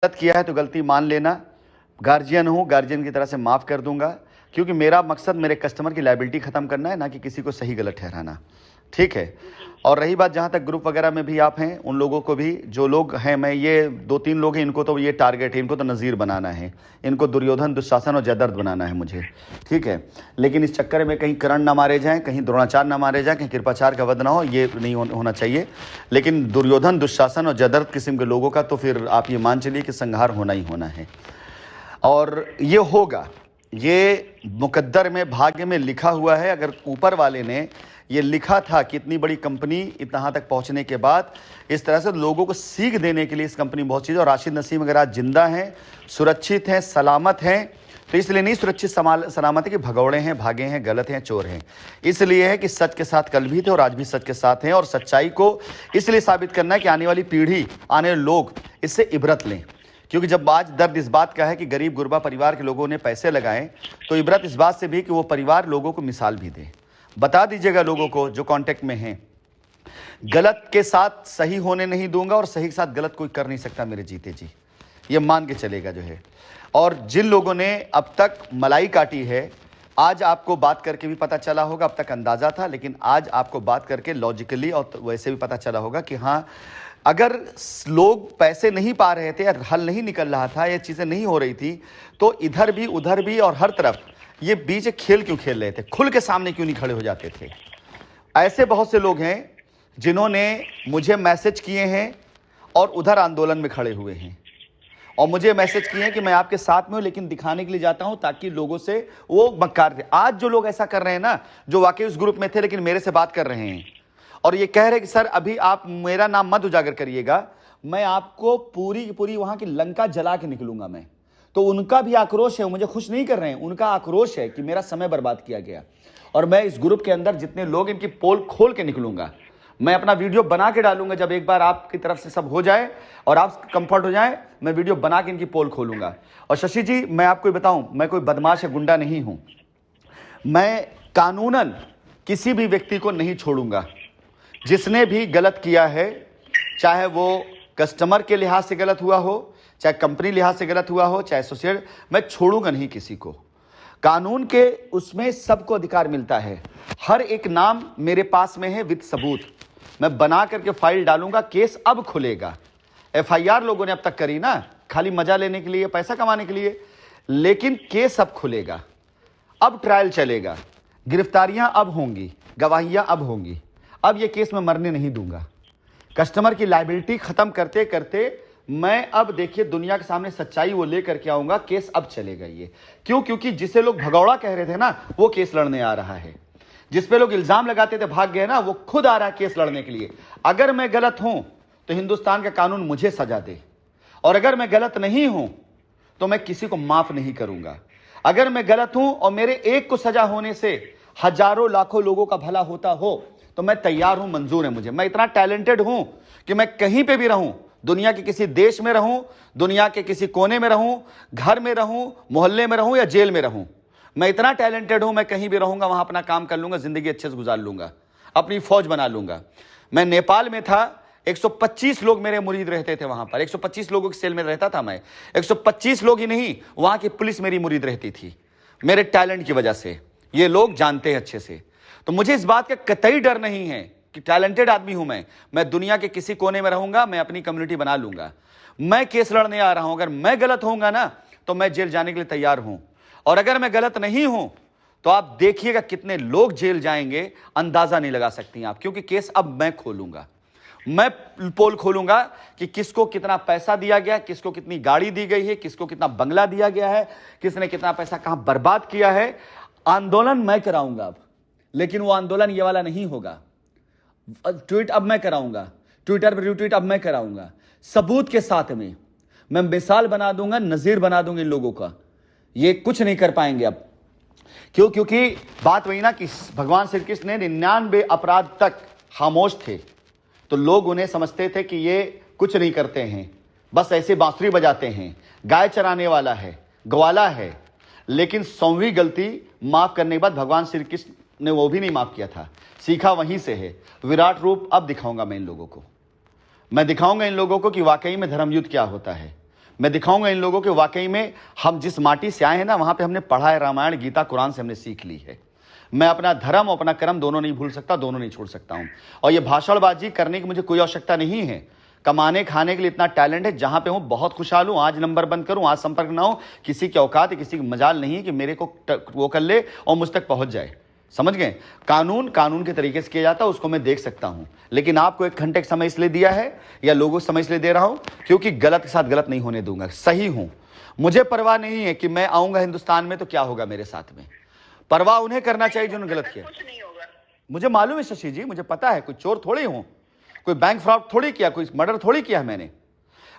गलत किया है तो गलती मान लेना। गार्जियन हूँ, गार्जियन की तरह से माफ़ कर दूंगा, क्योंकि मेरा मकसद मेरे कस्टमर की लायबिलिटी ख़त्म करना है, ना कि किसी को सही गलत ठहराना। ठीक है। और रही बात जहाँ तक ग्रुप वगैरह में भी आप हैं, उन लोगों को भी, जो लोग हैं, मैं ये 2-3 लोग हैं, इनको तो ये टारगेट है, इनको तो नज़ीर बनाना है, इनको दुर्योधन, दुशासन और जयद्रथ बनाना है मुझे। ठीक है। लेकिन इस चक्कर में कहीं कर्ण ना मारे जाएं, कहीं द्रोणाचार्य ना मारे जाएं, कहीं कृपाचार्य का वध ना हो, ये नहीं होना चाहिए। लेकिन दुर्योधन, दुशासन और जयद्रथ किस्म के लोगों का तो फिर आप ये मान चलिए कि संहार होना ही होना है, और ये होगा। ये मुकद्दर में, भाग्य में लिखा हुआ है। अगर ऊपर वाले ने ये लिखा था कि इतनी बड़ी कंपनी इतना तक पहुंचने के बाद इस तरह से लोगों को सीख देने के लिए इस कंपनी बहुत चीज़। और राशिद नसीम अगर आज जिंदा हैं, सुरक्षित हैं, सलामत हैं, तो इसलिए नहीं सुरक्षित सलामत है कि भगौड़े हैं, भागे हैं, गलत हैं, चोर हैं। इसलिए है कि सच के साथ कल भी थे और आज भी सच के साथ हैं, और सच्चाई को इसलिए साबित करना है कि आने वाली पीढ़ी, आने वाले लोग इससे इबरत लें। क्योंकि जब आज दर्द इस बात का है कि गरीब गुरबा परिवार के लोगों ने पैसे लगाए, तो इबरत इस बात से भी कि वो परिवार लोगों को मिसाल भी दे। बता दीजिएगा लोगों को जो कांटेक्ट में हैं, गलत के साथ सही होने नहीं दूंगा और सही के साथ गलत कोई कर नहीं सकता मेरे जीते जी, ये मान के चलेगा जो है। और जिन लोगों ने अब तक मलाई काटी है, आज आपको बात करके भी पता चला होगा, अब तक अंदाजा था, लेकिन आज आपको बात करके लॉजिकली और वैसे भी पता चला होगा कि हाँ, अगर लोग पैसे नहीं पा रहे थे या हल नहीं निकल रहा था, ये चीज़ें नहीं हो रही थी, तो इधर भी उधर भी और हर तरफ ये बीच खेल क्यों खेल रहे थे, खुल के सामने क्यों नहीं खड़े हो जाते थे। ऐसे बहुत से लोग हैं जिन्होंने मुझे मैसेज किए हैं और उधर आंदोलन में खड़े हुए हैं, और मुझे मैसेज किए हैं कि मैं आपके साथ में हूं, लेकिन दिखाने के लिए जाता हूं ताकि लोगों से वो मक्कार थे। आज जो लोग ऐसा कर रहे हैं ना, जो वाकई उस ग्रुप में थे लेकिन मेरे से बात कर रहे हैं और ये कह रहे हैं कि सर अभी आप मेरा नाम मत उजागर करिएगा, मैं आपको पूरी की पूरी वहां की लंका जला के निकलूंगा मैं, तो उनका भी आक्रोश है, मुझे खुश नहीं कर रहे हैं, उनका आक्रोश है कि मेरा समय बर्बाद किया गया। और मैं इस ग्रुप के अंदर जितने लोग, इनकी पोल खोल के निकलूंगा, मैं अपना वीडियो बना के डालूंगा। जब एक बार आपकी तरफ से सब हो जाए और आप कंफर्ट हो जाए, मैं वीडियो बना के इनकी पोल खोलूंगा। और शशि जी, मैं आपको बताऊं, मैं कोई बदमाश या गुंडा नहीं हूं, मैं कानूनन किसी भी व्यक्ति को नहीं छोड़ूंगा। जिसने भी गलत किया है, चाहे वो कस्टमर के लिहाज से गलत हुआ हो, चाहे कंपनी लिहाज से गलत हुआ हो, चाहे एसोसिएट, मैं छोड़ूंगा नहीं किसी को। कानून के उसमें सबको अधिकार मिलता है। हर एक नाम मेरे पास में है विद सबूत, मैं बना करके फाइल डालूंगा। केस अब खुलेगा। एफआईआर लोगों ने अब तक करी ना, खाली मजा लेने के लिए, पैसा कमाने के लिए, लेकिन केस अब खुलेगा, अब ट्रायल चलेगा, गिरफ्तारियां अब होंगी, गवाहियां अब होंगी। अब ये केस मैं मरने नहीं दूंगा। कस्टमर की लायबिलिटी खत्म करते करते मैं अब देखिए दुनिया के सामने सच्चाई वो लेकर के आऊंगा। केस अब चलेगा ये, क्यों? क्योंकि जिसे लोग भगौड़ा कह रहे थे ना, वो केस लड़ने आ रहा है। जिस पे लोग इल्जाम लगाते थे भाग गए ना, वो खुद आ रहा है केस लड़ने के लिए। अगर मैं गलत हूं तो हिंदुस्तान का कानून मुझे सजा दे, और अगर मैं गलत नहीं हूं तो मैं किसी को माफ नहीं करूंगा। अगर मैं गलत हूं और मेरे एक को सजा होने से हजारों लाखों लोगों का भला होता हो, तो मैं तैयार हूं, मंजूर है मुझे। मैं इतना टैलेंटेड हूं कि मैं कहीं पे भी रहूं, दुनिया के किसी देश में रहूं, दुनिया के किसी कोने में रहूं, घर में रहूं, मोहल्ले में रहूं या जेल में रहूं, मैं इतना टैलेंटेड हूं, मैं कहीं भी रहूंगा, वहां अपना काम कर लूंगा, जिंदगी अच्छे से गुजार लूंगा, अपनी फौज बना लूंगा। मैं नेपाल में था, 125 लोग मेरे मुरीद रहते थे वहां पर, 125 लोगों की सेल में रहता था मैं। 125 लोग ही नहीं, वहां की पुलिस मेरी मुरीद रहती थी, मेरे टैलेंट की वजह से। ये लोग जानते हैं अच्छे से। तो मुझे इस बात का कतई डर नहीं है कि टैलेंटेड आदमी हूं मैं दुनिया के किसी कोने में रहूंगा, मैं अपनी कम्युनिटी बना लूंगा। मैं केस लड़ने आ रहा हूं, अगर मैं गलत होऊंगा ना तो मैं जेल जाने के लिए तैयार हूं, और अगर मैं गलत नहीं हूं तो आप देखिएगा कितने लोग जेल जाएंगे, अंदाजा नहीं लगा सकती आप। क्योंकि केस अब मैं खोलूंगा, मैं पोल खोलूंगा कि किसको कितना पैसा दिया गया, किसको कितनी गाड़ी दी गई है, किसको कितना बंगला दिया गया है, किसने कितना पैसा कहां बर्बाद किया है। आंदोलन मैं कराऊंगा अब, लेकिन वो आंदोलन ये वाला नहीं होगा। ट्वीट अब मैं कराऊंगा, ट्विटर पर रिट्वीट अब मैं कराऊंगा, सबूत के साथ में। मैं मिसाल बना दूंगा, नजीर बना दूंगा इन लोगों का। ये कुछ नहीं कर पाएंगे अब। क्यों? क्योंकि बात वही ना कि भगवान श्री कृष्ण ने 99 अपराध तक खामोश थे, तो लोग उन्हें समझते थे कि ये कुछ नहीं करते हैं, बस ऐसे बांसुरी बजाते हैं, गाय चराने वाला है, ग्वाला है। लेकिन 100वीं गलती माफ करने के बाद भगवान श्री कृष्ण ने वो भी नहीं माफ किया था, सीखा वहीं से है। विराट रूप अब दिखाऊंगा मैं इन लोगों को, मैं दिखाऊंगा इन लोगों को कि वाकई में धर्म युद्ध क्या होता है। मैं दिखाऊंगा इन लोगों के वाकई में हम जिस माटी से आए हैं ना, वहां पे हमने पढ़ा है, रामायण गीता कुरान से हमने सीख ली है। मैं अपना धर्म और अपना कर्म दोनों नहीं भूल सकता, दोनों नहीं छोड़ सकता हूं। और ये भाषणबाजी करने की मुझे कोई आवश्यकता नहीं है। कमाने खाने के लिए इतना टैलेंट है, जहां पे हूं बहुत खुशहाल हूं। आज नंबर बंद करूं, आज संपर्क ना हो, किसी की औकात किसी की मजाल नहीं कि मेरे को वो कर ले और मुझ तक पहुंच जाए। समझ गए? कानून के तरीके से किया जाता है, उसको मैं देख सकता हूं। लेकिन आपको 1 घंटे का समय इसलिए दिया है या लोगों को समय इसलिए दे रहा हूं क्योंकि गलत के साथ गलत नहीं होने दूंगा। सही हूं, मुझे परवाह नहीं है कि मैं आऊंगा हिंदुस्तान में तो क्या होगा मेरे साथ में। परवाह उन्हें करना चाहिए जिन्होंने गलत किया। कुछ नहीं होगा। मुझे मालूम है शशि जी, मुझे पता है, कोई चोर थोड़ी हूं, कोई बैंक फ्रॉड थोड़ी किया, कोई मर्डर थोड़ी किया मैंने।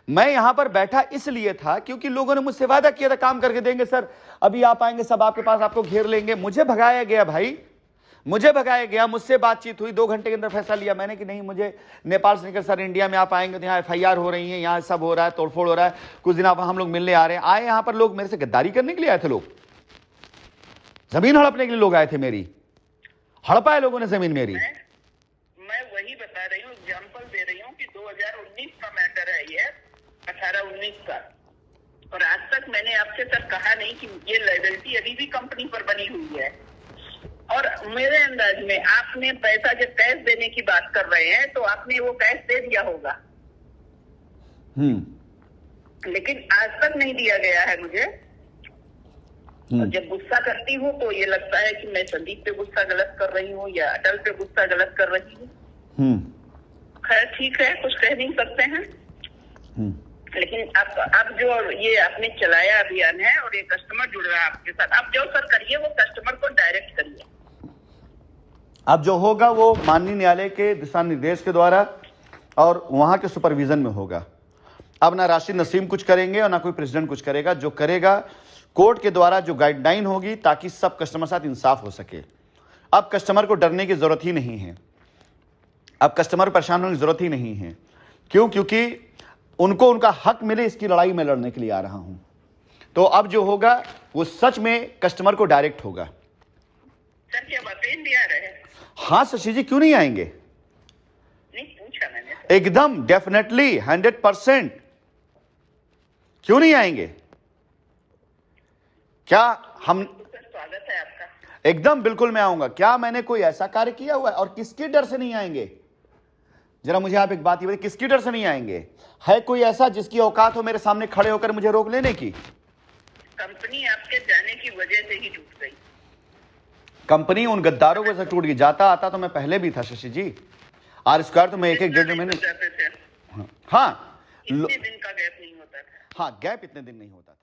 मैं यहां पर बैठा इसलिए था क्योंकि लोगों ने मुझसे वादा किया था काम करके देंगे सर, अभी आप आएंगे सब आपके पास, आपको घेर लेंगे। मुझे भगाया गया भाई, मुझे भगाया गया। मुझसे बातचीत हुई, 2 घंटे के अंदर फैसला लिया मैंने कि नहीं, मुझे नेपाल से निकल सर इंडिया में आप आएंगे तो यहाँ FIR हो रही है, यहाँ सब हो रहा है, तोड़फोड़ हो रहा है। कुछ दिन आप हम लोग मिलने आ रहे हैं। आए यहाँ पर लोग मेरे से गद्दारी करने के लिए आए थे, लोग जमीन हड़पने के लिए लोग आए थे मेरी, हड़पा है लोगों ने जमीन मेरी। मैं वही बता रही हूँ, एग्जाम्पल दे रही हूँ कि 2019 का मैटर है ये, 18-19 का। और आज तक मैंने आपसे सर कहा नहीं कि ये लायबिलिटी अभी भी कंपनी पर बनी हुई है। और मेरे अंदाज में आपने पैसा जब कैश देने की बात कर रहे हैं तो आपने वो कैश दे दिया होगा, लेकिन आज तक नहीं दिया गया है मुझे। और जब गुस्सा करती हूँ तो ये लगता है कि मैं संदीप पे गुस्सा गलत कर रही हूँ या अटल पे गुस्सा गलत कर रही हूँ। खैर ठीक है, कुछ कह नहीं सकते हैं। लेकिन अब जो ये आपने चलाया अभियान है और ये कस्टमर जुड़ रहा है आपके साथ, आप जो सर करिए वो कस्टमर को डायरेक्ट करिए। अब जो होगा वो माननीय न्यायालय के दिशा निर्देश के द्वारा और वहां के सुपरविजन में होगा। अब ना राशिद नसीम कुछ करेंगे और ना कोई प्रेसिडेंट कुछ करेगा। जो करेगा कोर्ट के द्वारा जो गाइडलाइन होगी, ताकि सब कस्टमर साथ इंसाफ हो सके। अब कस्टमर को डरने की जरूरत ही नहीं है, अब कस्टमर परेशान होने की जरूरत ही नहीं है। क्यों? क्योंकि उनको उनका हक मिले, इसकी लड़ाई में लड़ने के लिए आ रहा हूं। तो अब जो होगा वो सच में कस्टमर को डायरेक्ट होगा। सर क्या बातें इंडिया रहे? हाँ शशि जी, क्यों नहीं आएंगे? नहीं पूछा मैंने। एकदम डेफिनेटली 100%। क्यों नहीं आएंगे? क्या हम स्वागत है आपका। एकदम बिल्कुल मैं आऊंगा। क्या मैंने कोई ऐसा कार्य किया हुआ है? और किसके डर से नहीं आएंगे? जरा मुझे आप एक बात ये बताइए, किसके डर से नहीं आएंगे? है कोई ऐसा जिसकी औकात हो मेरे सामने खड़े होकर मुझे रोक लेने की? कंपनी आपके जाने की वजह से ही टूट गई। कंपनी उन गद्दारों को टूट गई। जाता आता तो मैं पहले भी था शशि जी। R² तो मैं 1-1.5 महीने। जाते थे। हाँ, इतने दिन का गैप नहीं होता था। हाँ, गैप इतने दिन नहीं होता था।